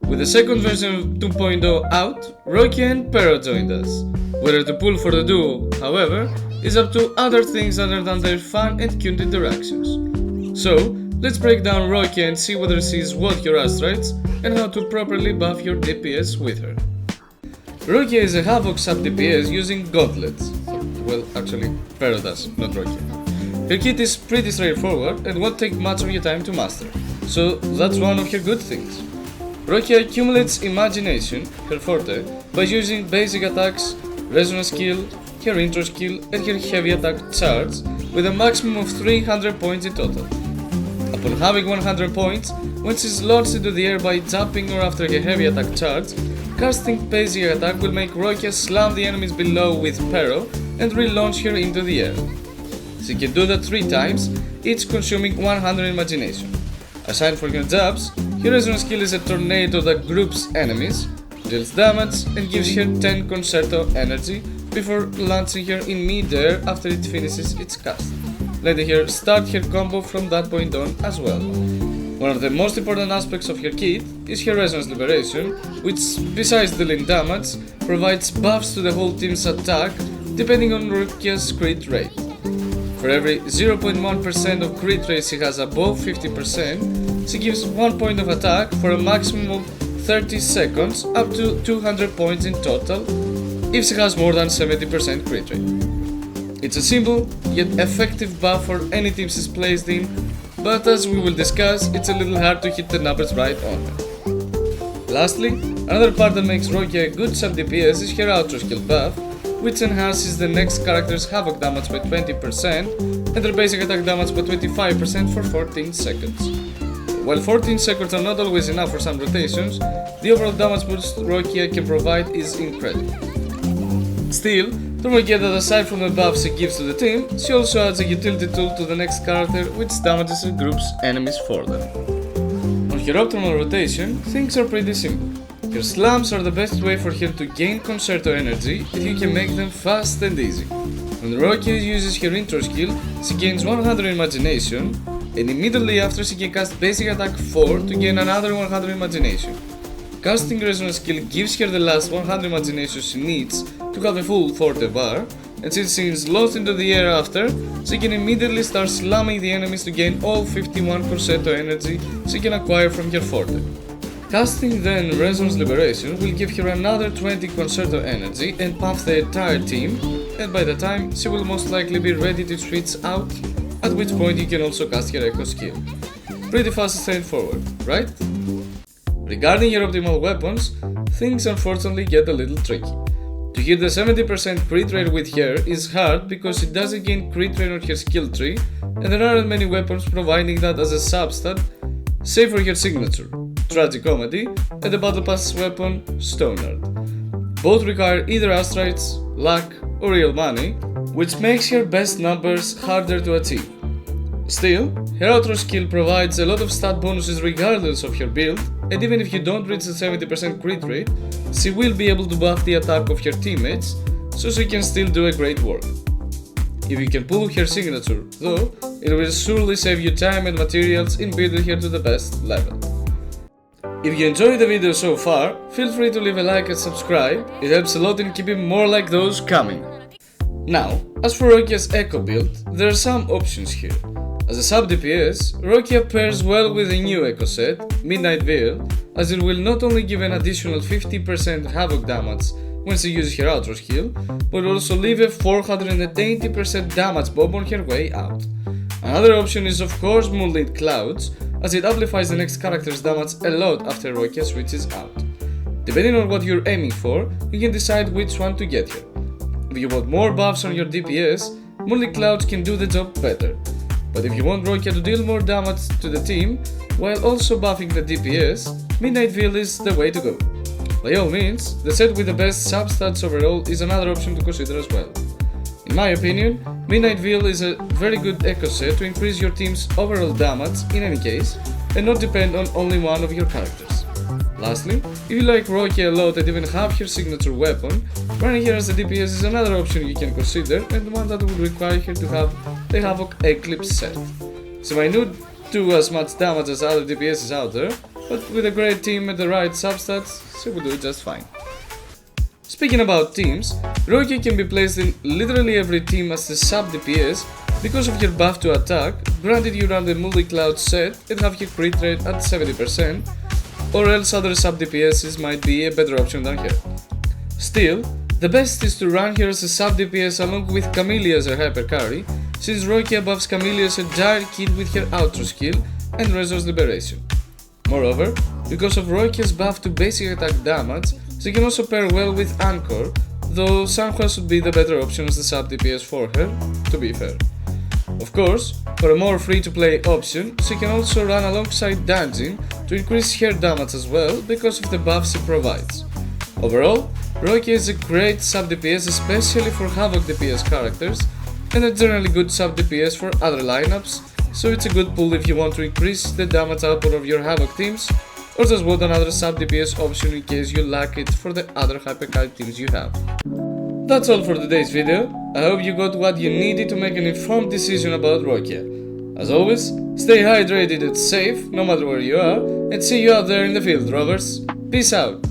With the second version of 2.0 out, Roccia and Pero joined us. Whether to pull for the duo, however, is up to other things other than their fun and cute interactions. So, let's break down Roccia and see whether she's worth your astrites and how to properly buff your DPS with her. Roccia is a Havoc sub DPS using gauntlets. Well, actually, Pero does, not Roccia. Her kit is pretty straightforward and won't take much of your time to master, so that's one of her good things. Roccia accumulates imagination, her forte, by using basic attacks, resonance skill, her intro skill and her heavy attack charge with a maximum of 300 points in total. Upon having 100 points, when she's launched into the air by jumping or after her heavy attack charge, casting basic attack will make Roccia slam the enemies below with Pero and relaunch her into the air. She can do that 3 times, each consuming 100 imagination. Aside from her jabs, her resonance skill is a tornado that groups enemies, deals damage and gives her 10 concerto energy before launching her in mid-air after it finishes its cast, letting her start her combo from that point on as well. One of the most important aspects of her kit is her Resonance Liberation, which, besides dealing damage, provides buffs to the whole team's attack depending on Roccia's crit rate. For every 0.1% of crit rate she has above 50%, she gives 1 point of attack for a maximum of 30 seconds up to 200 points in total if she has more than 70% crit rate. It's a simple yet effective buff for any team she's placed in, but as we will discuss, it's a little hard to hit the numbers right on her. Lastly, another part that makes Roccia a good sub DPS is her outro skill buff, which enhances the next character's Havoc damage by 20% and their basic attack damage by 25% for 14 seconds. While 14 seconds are not always enough for some rotations, the overall damage boost Roccia can provide is incredible. Still, don't forget that aside from the buffs she gives to the team, she also adds a utility tool to the next character which damages and groups enemies for them. On her optimal rotation, things are pretty simple. Her slams are the best way for her to gain concerto energy and you can make them fast and easy. When Roccia uses her intro skill, she gains 100 imagination and immediately after she can cast basic attack 4 to gain another 100 imagination. Casting resonance skill gives her the last 100 imagination she needs to have a full forte bar, and since she is launched into the air after, she can immediately start slamming the enemies to gain all 51 concerto energy she can acquire from her forte. Casting then Resonance Liberation will give her another 20 concerto energy and pump the entire team, and by the time she will most likely be ready to switch out, at which point you can also cast her Echo skill. Pretty fast and straightforward, right? Regarding your optimal weapons, things unfortunately get a little tricky. To hit the 70% crit rate with her is hard because she doesn't gain crit rate on her skill tree and there aren't many weapons providing that as a substat, save for her signature, Tragic Comedy, and the Battle Pass weapon, Stonard. Both require either astrites, luck, or real money, which makes her best numbers harder to achieve. Still, her outro skill provides a lot of stat bonuses regardless of her build, and even if you don't reach the 70% crit rate, she will be able to buff the attack of her teammates, so she can still do a great work. If you can pull her signature, though, it will surely save you time and materials in building her to the best level. If you enjoyed the video so far, feel free to leave a like and subscribe, it helps a lot in keeping more like those coming. Now, as for Roccia's Echo build, there are some options here. As a sub DPS, Roccia pairs well with the new Echo set, Midnight Veil, as it will not only give an additional 50% Havoc damage when she uses her outro skill, but also leave a 480% damage bomb on her way out. Another option is of course Moonlit Clouds, as it amplifies the next character's damage a lot after Roccia switches out. Depending on what you're aiming for, you can decide which one to get here. If you want more buffs on your DPS, Moonlit Clouds can do the job better. But if you want Roccia to deal more damage to the team, while also buffing the DPS, Midnight Veil is the way to go. By all means, the set with the best substats overall is another option to consider as well. In my opinion, Midnight Veil is a very good echo set to increase your team's overall damage in any case, and not depend on only one of your characters. Lastly, if you like Roccia a lot and even have her signature weapon, running her as a DPS is another option you can consider and one that would require her to have the Havoc Eclipse set. She might not do as much damage as other DPSs out there, but with a great team and the right substats, she will do it just fine. Speaking about teams, Roccia can be placed in literally every team as a sub DPS because of your buff to attack, granted you run the multi-cloud set and have your crit rate at 70%, or else other sub DPSs might be a better option than her. Still, the best is to run her as a sub DPS along with Camellia as her hyper carry, since Roccia buffs Camellia as a giant kid with her outro skill and Resource Liberation. Moreover, because of Roccia's buff to basic attack damage, she can also pair well with Anchor, though Sanhua should be the better option as the sub DPS for her, to be fair. Of course, for a more free-to-play option, she can also run alongside Dungeon to increase her damage as well because of the buffs she provides. Overall, Roccia is a great sub DPS especially for Havoc DPS characters, and a generally good sub DPS for other lineups, so it's a good pull if you want to increase the damage output of your Havoc teams, or just want another sub DPS option in case you lack it for the other hypercarry teams you have. That's all for today's video. I hope you got what you needed to make an informed decision about Roccia. As always, stay hydrated and safe no matter where you are, and see you out there in the field, rovers. Peace out!